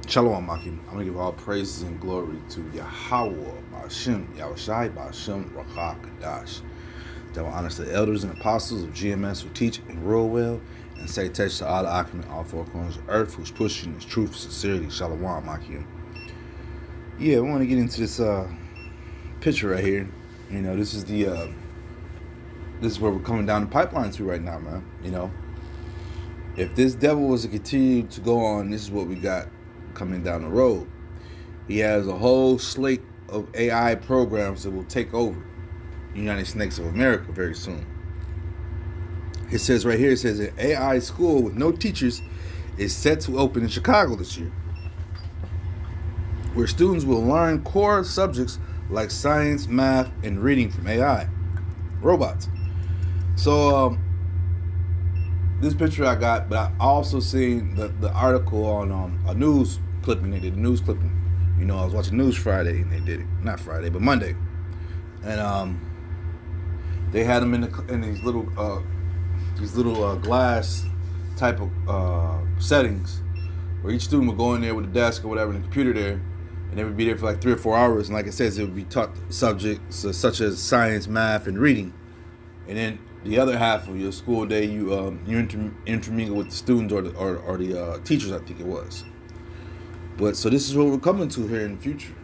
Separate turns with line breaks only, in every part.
Shalom, Makim. I'm going to give all praises and glory to Yahweh, Ba'ashem, Yahushai, Ba'ashem, Rakha, Kadash. That will honor the elders and apostles of GMS who teach and rule well, and say touch to all the Akim in all four corners of earth who's pushing his truth, sincerity. Shalom, Makim. Yeah, we want to get into this picture right here. You know, this is where we're coming down the pipeline to right now, man. You know, if this devil was to continue to go on, this is what we got coming down the road. He has a whole slate of AI programs that will take over the United States of America very soon. It says right here, it says an AI school with no teachers is set to open in Chicago this year, where students will learn core subjects like science, math, and reading from AI robots. So this picture I got, but I also seen the article on a news clipping. They did a news clipping. You know, I was watching News Friday, and they did it. Not Friday, but Monday. And they had them in these little glass type of settings, where each student would go in there with a desk or whatever and a computer there, and they would be there for like 3 or 4 hours. And like it says, it would be taught subjects such as science, math, and reading. And then the other half of your school day, you intermingle with the students or the teachers, I think it was. But so this is what we're coming to here in the future.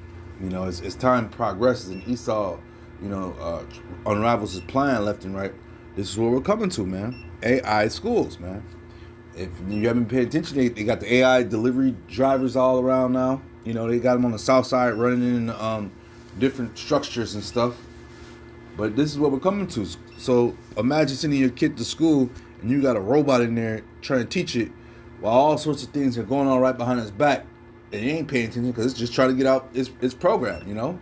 You know, as time progresses and Esau, you know, unravels his plan left and right, this is what we're coming to, man. AI schools, man. If you haven't paid attention, they got the AI delivery drivers all around now. You know, they got them on the south side running in different structures and stuff. But this is what we're coming to. So imagine sending your kid to school and you got a robot in there trying to teach it while all sorts of things are going on right behind his back, and he ain't paying attention because it's just trying to get out its program, you know?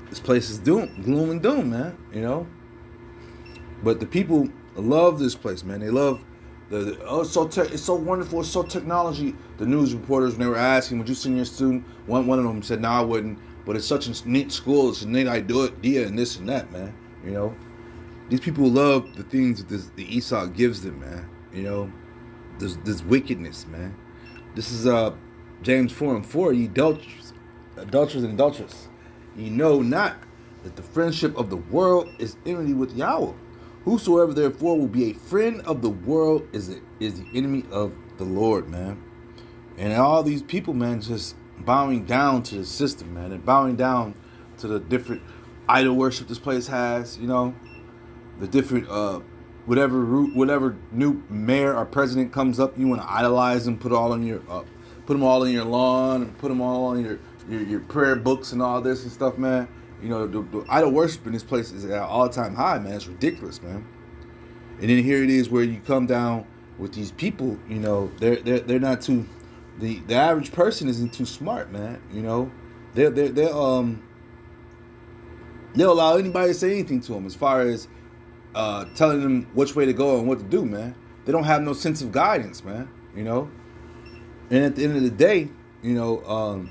This place is gloom and doom, man, you know? But the people love this place, man. They love it's so wonderful, it's so technology. The news reporters, when they were asking, would you send your student? One of them said, no, I wouldn't. But it's such a neat school, it's a neat idea and this and that, man. You know? These people love the things that the Esau gives them, man. You know? This wickedness, man. This is James 4:4, ye adulterers and adulteress. Ye know not that the friendship of the world is enmity with Yahweh. Whosoever therefore will be a friend of the world is the enemy of the Lord, man. And all these people, man, just bowing down to the system, man, and bowing down to the different idol worship this place has, you know, the different whatever new mayor or president comes up, you want to idolize them, put them all in your lawn, and put them all on your prayer books and all this and stuff, man. You know, the idol worship in this place is at an all-time high, man. It's ridiculous, man. And then here it is where you come down with these people, you know, they're not too, the average person isn't too smart, man. You know, they'll allow anybody to say anything to them as far as telling them which way to go and what to do, man. They don't have no sense of guidance, man. You know, and at the end of the day, you know,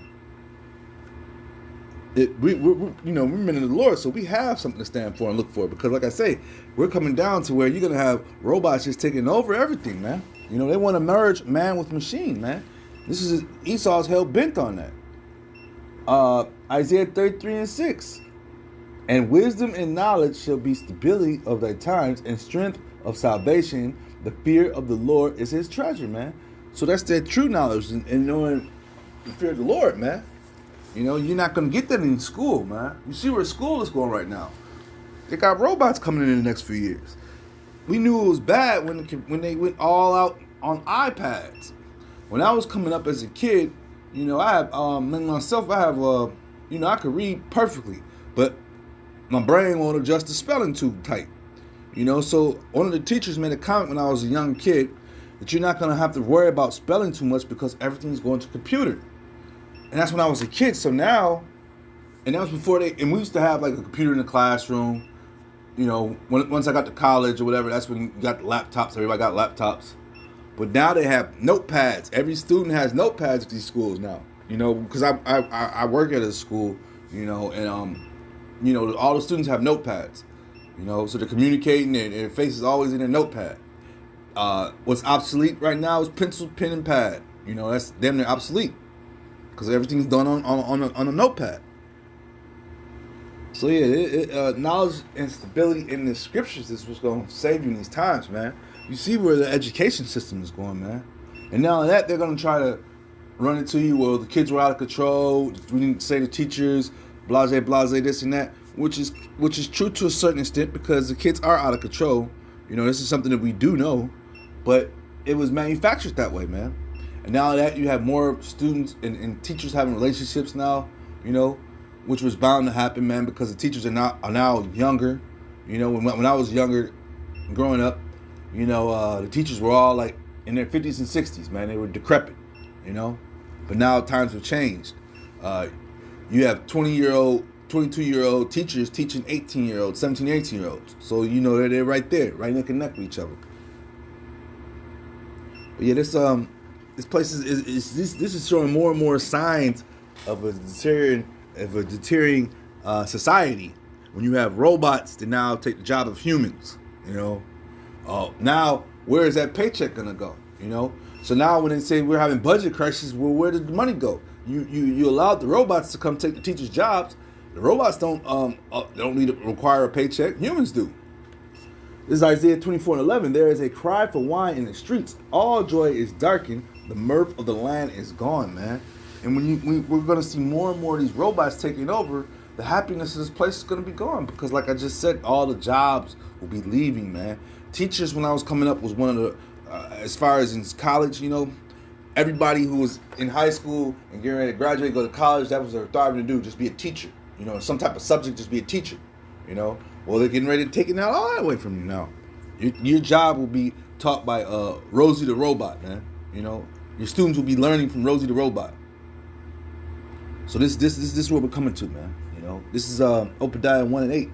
we're men of the Lord, so we have something to stand for and look for. Because, like I say, we're coming down to where you're gonna have robots just taking over everything, man. You know, they want to merge man with machine, man. This is Esau's hell bent on that. Isaiah 33:6, and wisdom and knowledge shall be stability of thy times, and strength of salvation. The fear of the Lord is his treasure, man. So that's that true knowledge and knowing the fear of the Lord, man. You know, you're not going to get that in school, man. You see where school is going right now. They got robots coming in the next few years. We knew it was bad when they went all out on iPads. When I was coming up as a kid, you know, I have you know, I could read perfectly, but my brain won't adjust the spelling too tight. You know, so one of the teachers made a comment when I was a young kid that you're not going to have to worry about spelling too much because everything's going to computer. And that's when I was a kid. So now, and that was before and we used to have like a computer in the classroom. You know, once I got to college or whatever, that's when you got laptops. Everybody got laptops. But now they have notepads. Every student has notepads at these schools now. You know, because I work at a school, you know, and you know, all the students have notepads. You know, so they're communicating and their face is always in their notepad. What's obsolete right now is pencil, pen, and pad. That's damn near obsolete because everything's done on a notepad. So yeah, knowledge and stability in the scriptures is what's going to save you in these times, man. You see where the education system is going, man. And now that they're going to try to run it to you, well, the kids were out of control. We didn't say the teachers, blase, this and that, which is true to a certain extent because the kids are out of control. This is something that we do know, but it was manufactured that way, man. And now that you have more students and teachers having relationships now, which was bound to happen, man, because the teachers are now younger. When I was younger, growing up, the teachers were all like in their 50s and 60s, man. They were decrepit, But now times have changed. You have 20-year-old, 22-year-old teachers teaching 18-year-olds, 17, 18-year-olds. So they're right there, right neck and neck with each other. But yeah, this place is showing more and more signs of a deterring society when you have robots that now take the job of humans. Now where is that paycheck gonna go? So now when they say we're having budget crisis, well, where did the money go? You allowed the robots to come take the teachers' jobs. The robots don't need to require a paycheck. Humans do. This is Isaiah 24:11. There is a cry for wine in the streets. All joy is darkened. The mirth of the land is gone, man. And we're going to see more and more of these robots taking over, the happiness of this place is going to be gone. Because like I just said, all the jobs will be leaving, man. Teachers, when I was coming up, was one of the, as far as in college, everybody who was in high school and getting ready to graduate, go to college, that was their thriving to do, just be a teacher. Some type of subject, just be a teacher. Well, they're getting ready to take it out all that way from you now. Your job will be taught by Rosie the robot, man. Your students will be learning from Rosie the robot. So this is what we're coming to, man. This is Obadiah 1:8.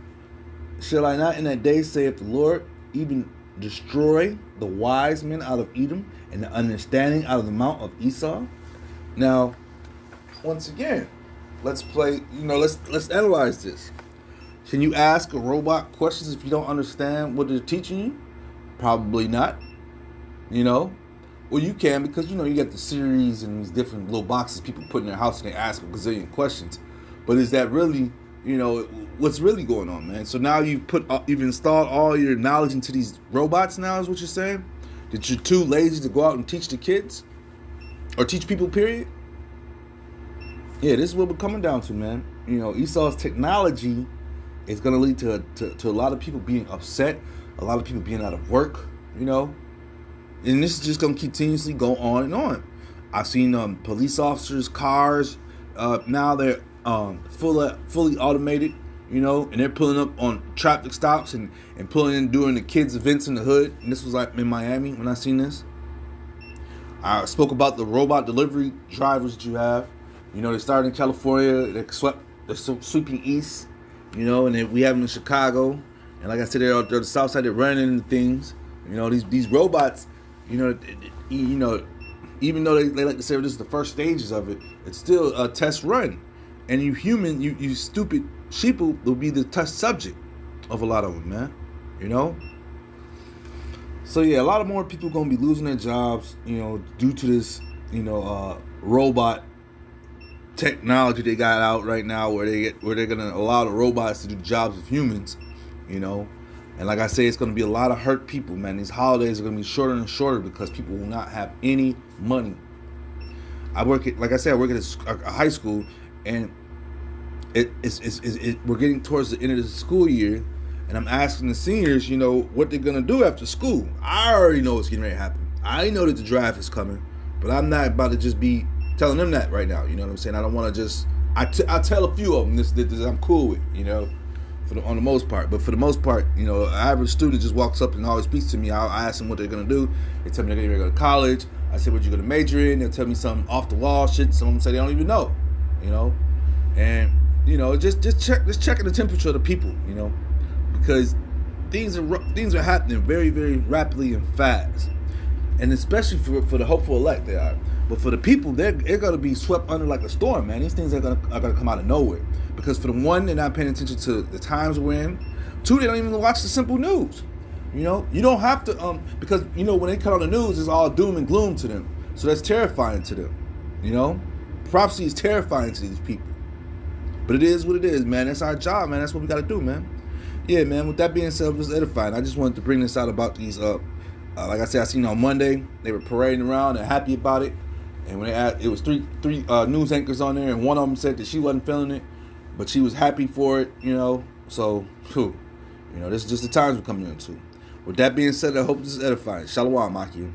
Shall I not in that day, saith the Lord, even destroy the wise men out of Edom and the understanding out of the mount of Esau? Now, once again, let's analyze this. Can you ask a robot questions if you don't understand what they're teaching you? Probably not. Well, you can because, you got the series and these different little boxes people put in their house and they ask a gazillion questions. But is that really, what's really going on, man? So now you've installed all your knowledge into these robots now is what you're saying? That you're too lazy to go out and teach the kids? Or teach people, period? Yeah, this is what we're coming down to, man. Esau's technology is going to lead to a lot of people being upset, a lot of people being out of work, And this is just going to continuously go on and on. I've seen police officers' cars, now they're fully automated, and they're pulling up on traffic stops and pulling in during the kids' events in the hood. And this was like in Miami when I seen this. I spoke about the robot delivery drivers that you have. They started in California, they're sweeping east, and then we have them in Chicago. And like I said, they're the south side, they're running into things. These robots, even though they like to say this is the first stages of it, it's still a test run. And you stupid sheeple will be the test subject of a lot of them, man. So yeah, a lot of more people are gonna be losing their jobs, due to this, robot technology they got out right now, where they're gonna allow the robots to do the jobs of humans, And like I say, it's gonna be a lot of hurt people, man. These holidays are gonna be shorter and shorter because people will not have any money. I work at a high school, and we're getting towards the end of the school year, and I'm asking the seniors, what they're gonna do after school. I already know what's getting ready to happen. I know that the draft is coming, but I'm not about to just be telling them that right now. You know what I'm saying? I don't want to just. I tell a few of them this I'm cool with, on the most part. But for the most part, an average student just walks up and always speaks to me. I ask them what they're gonna do. They tell me they're gonna go to college. I say, what you gonna major in? They'll tell me some off the wall shit. Some of them say they don't even know, and just checking the temperature of the people, because things are happening very, very rapidly and fast, and especially for the hopeful elect they are. But for the people, they're gonna be swept under like a storm, man. These things are gonna come out of nowhere. Because for the one, they're not paying attention to the times we're in. Two, they don't even watch the simple news. You don't have to because when they cut on the news, it's all doom and gloom to them. So that's terrifying to them. You know, prophecy is terrifying to these people. But it is what it is, man. That's our job, man. That's what we got to do, man. Yeah, man. With that being said, I'm just edifying. I just wanted to bring this out about these. Like I said, I seen on Monday they were parading around and happy about it. And when it was three news anchors on there, and one of them said that she wasn't feeling it, but she was happy for it. You know, so this is just the times we're coming into. With that being said, I hope this is edifying. Shalom, Maki.